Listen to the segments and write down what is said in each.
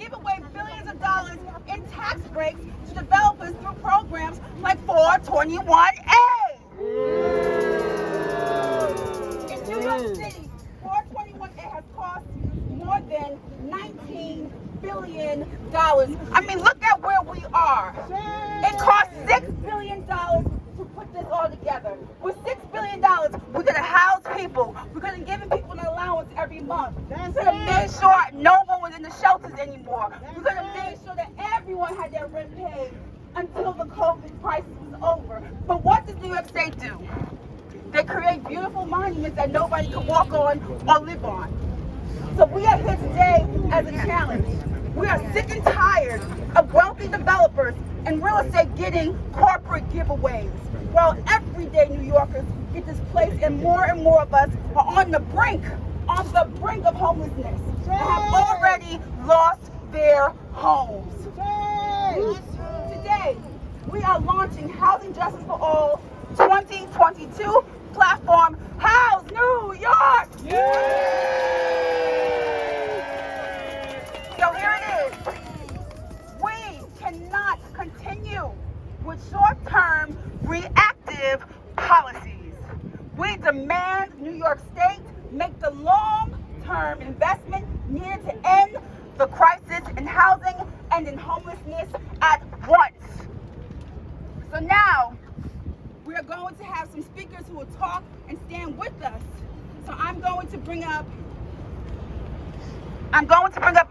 give away billions of dollars in tax breaks to developers through programs like 421A. In New York City, 421A has cost more than $19 billion. I mean, look at where we are. It cost $6 billion to put this all together. With $6 billion, we're going to house people. We're going to give people an allowance every month. We're going to make sure no one was in the shelters anymore. We're going to make sure that everyone had their rent paid until the COVID crisis was over. But what does New York State do? They create beautiful monuments that nobody can walk on or live on. So we are here today as a challenge. We are sick and tired of wealthy developers and real estate getting corporate giveaways, while everyday New Yorkers get displaced and more of us are on the brink of homelessness and have already lost their homes. Today, we are launching Housing Justice for All 2022 platform, House New York! So here it is. We cannot continue with short-term reactive policies. We demand New York State make the long-term investment needed to end the crisis in housing and in homelessness at once. So now, we are going to have some speakers who will talk and stand with us. So I'm going to bring up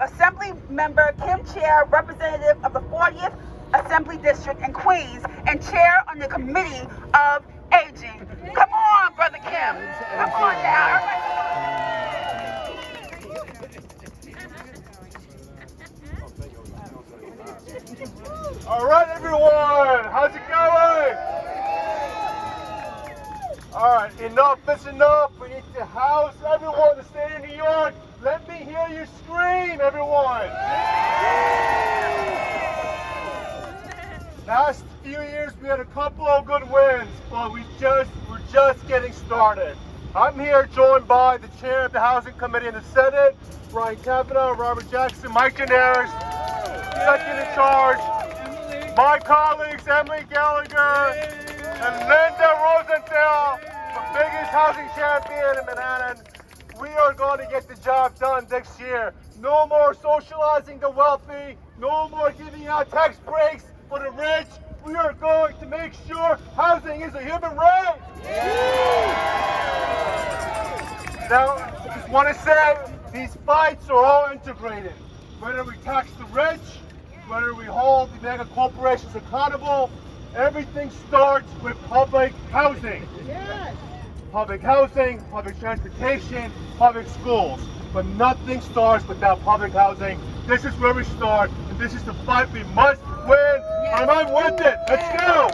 Assembly Member Kim Chair, representative of the 40th Assembly District in Queens, and Chair on the Committee of Aging. Come on, Brother Kim. Come on now. All right, everyone. How's it going? All right, enough is enough. We need to house everyone in the state of New York. Let me hear you scream, everyone. Last few years, we had a couple of good wins, but we're just getting started. I'm here joined by the chair of the Housing Committee in the Senate, Brian Kavanaugh, Robert Jackson, Mike Gianaris, second in charge, my colleagues Emily Gallagher and Linda Rosenthal, the biggest housing champion in Manhattan. We are going to get the job done this year. No more socializing the wealthy, no more giving out tax breaks for the rich. We are going to make sure housing is a human right. Now, I just want to say, these fights are all integrated. Whether we tax the rich, whether we hold the mega corporations accountable, everything starts with public housing. Yes. Public housing, public transportation, public schools. But nothing starts without public housing. This is where we start, and this is the fight we must win, and I'm with it. Let's go!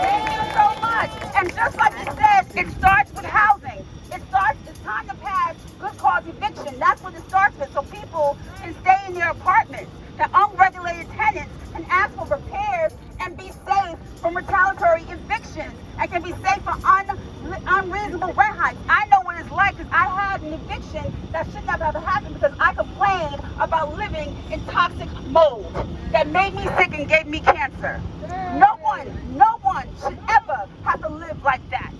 Thank you so much. And just like you said, it starts with housing. It's time to pass good cause eviction. That's what it starts with, so people can stay in their apartments. The unregulated tenants can ask for repairs and be safe from retaliatory evictions, and can be safe from unreasonable rent hikes. I know what it's like, because I had an eviction that should never have happened because I complained about living in toxic mold that made me sick and gave me cancer. No one should ever have to live like that.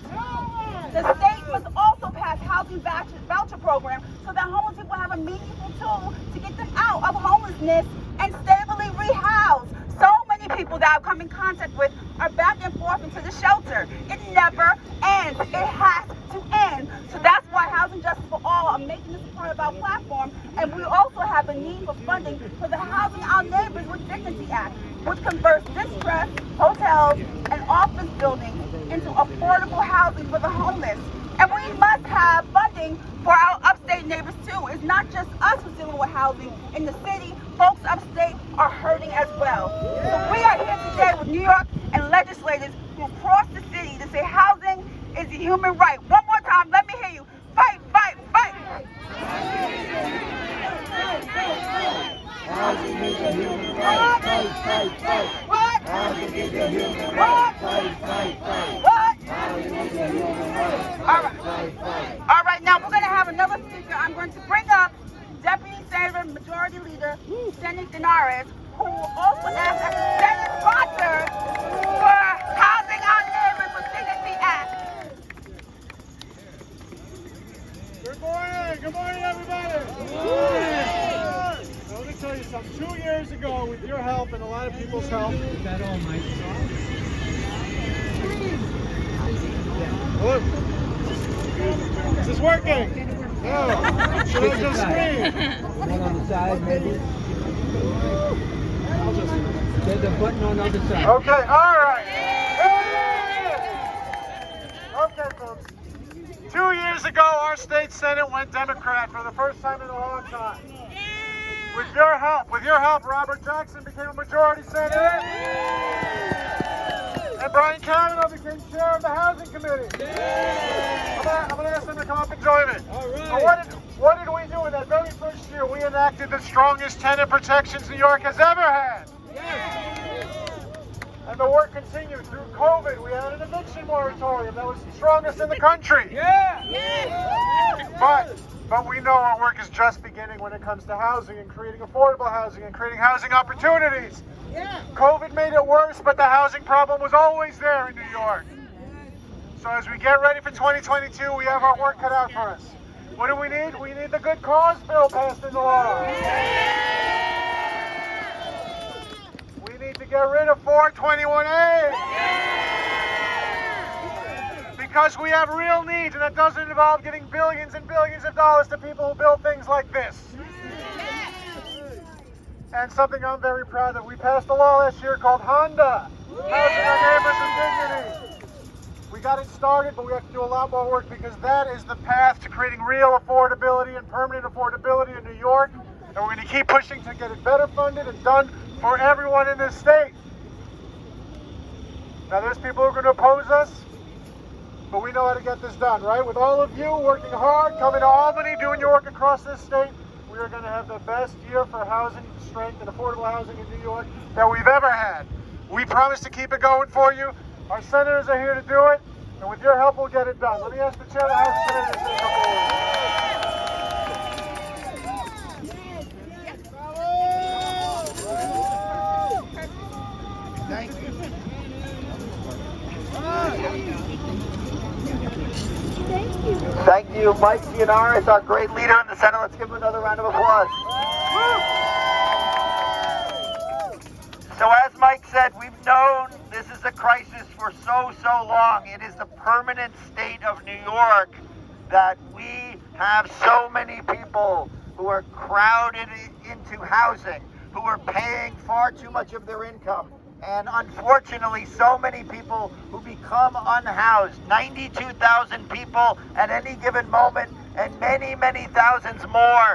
The state must also pass housing voucher program so that homeless people have a meaningful tool to get them out of homelessness and stably rehoused. So many people that I've come in contact with are back and forth into the shelter. It never ends. It has to end. So that's why Housing Justice for All are making this a part of our platform. And we also have a need for funding for the Housing Our Neighbors with Dignity Act, which converts distressed hotels and office buildings into affordable housing for the homeless. And we must have funding for our upstate neighbors too. It's not just us who's dealing with housing in the city. Folks upstate are hurting as well. So we are here today with New York and legislators from across the city to say housing is a human right. One more time, let me hear you. Fight, fight, fight. Housing is a human right. Fight, fight, fight. What? Housing is a human right. Fight, fight, fight. What? Housing is a human right. All right. Fight, fight. All right, now we're going to have another speaker. I'm going to bring up Deputy Senator Senator, Majority Leader, Senator Gianaris, who also acts as the Senate sponsor for Housing Our Neighbors with Dignity Act. Good morning. Good morning, everybody. Good morning. So let me tell you something. 2 years ago, with your help and a lot of people's help. Is that all, Mike? Hello? Is this working? No. Should I just scream? One on the side, maybe. I'll just... There's a button on the other side. Okay, all right. Okay, folks. 2 years ago, our state Senate went Democrat for the first time in a long time. With your help, Robert Jackson became a majority senator. And Brian Kavanaugh became chair of the Housing Committee. I'm going to ask them to come up and join me. All right. So what did we do in that very first year? We enacted the strongest tenant protections New York has ever had. And the work continued through COVID. We had an eviction moratorium that was the strongest in the country. But we know our work is just beginning when it comes to housing and creating affordable housing and creating housing opportunities. COVID made it worse, but the housing problem was always there in New York. So as we get ready for 2022, we have our work cut out for us. What do we need? We need the Good Cause bill passed into law. We need to get rid of 421A. Because we have real needs, and that doesn't involve giving billions and billions of dollars to people who build things like this. And something I'm very proud of, we passed a law last year called Honda, Housing Our Neighbors with Dignity. We got it started, but we have to do a lot more work because that is the path to creating real affordability and permanent affordability in New York. And we're going to keep pushing to get it better funded and done for everyone in this state. Now there's people who are going to oppose us, but we know how to get this done, right? With all of you working hard, coming to Albany, doing your work across this state, we are going to have the best year for housing strength and affordable housing in New York that we've ever had. We promise to keep it going for you. Our senators are here to do it, and with your help, we'll get it done. Let me ask the chair of the House Committee to say a couple words. Thank you. Thank you, Mike Gianaris, our great leader in the Senate. Let's give him another round of applause. So as Mike said, we've known this is a crisis for so long. It is the permanent state of New York that we have so many people who are crowded into housing, who are paying far too much of their income. And unfortunately, so many people who become unhoused, 92,000 people at any given moment, and many thousands more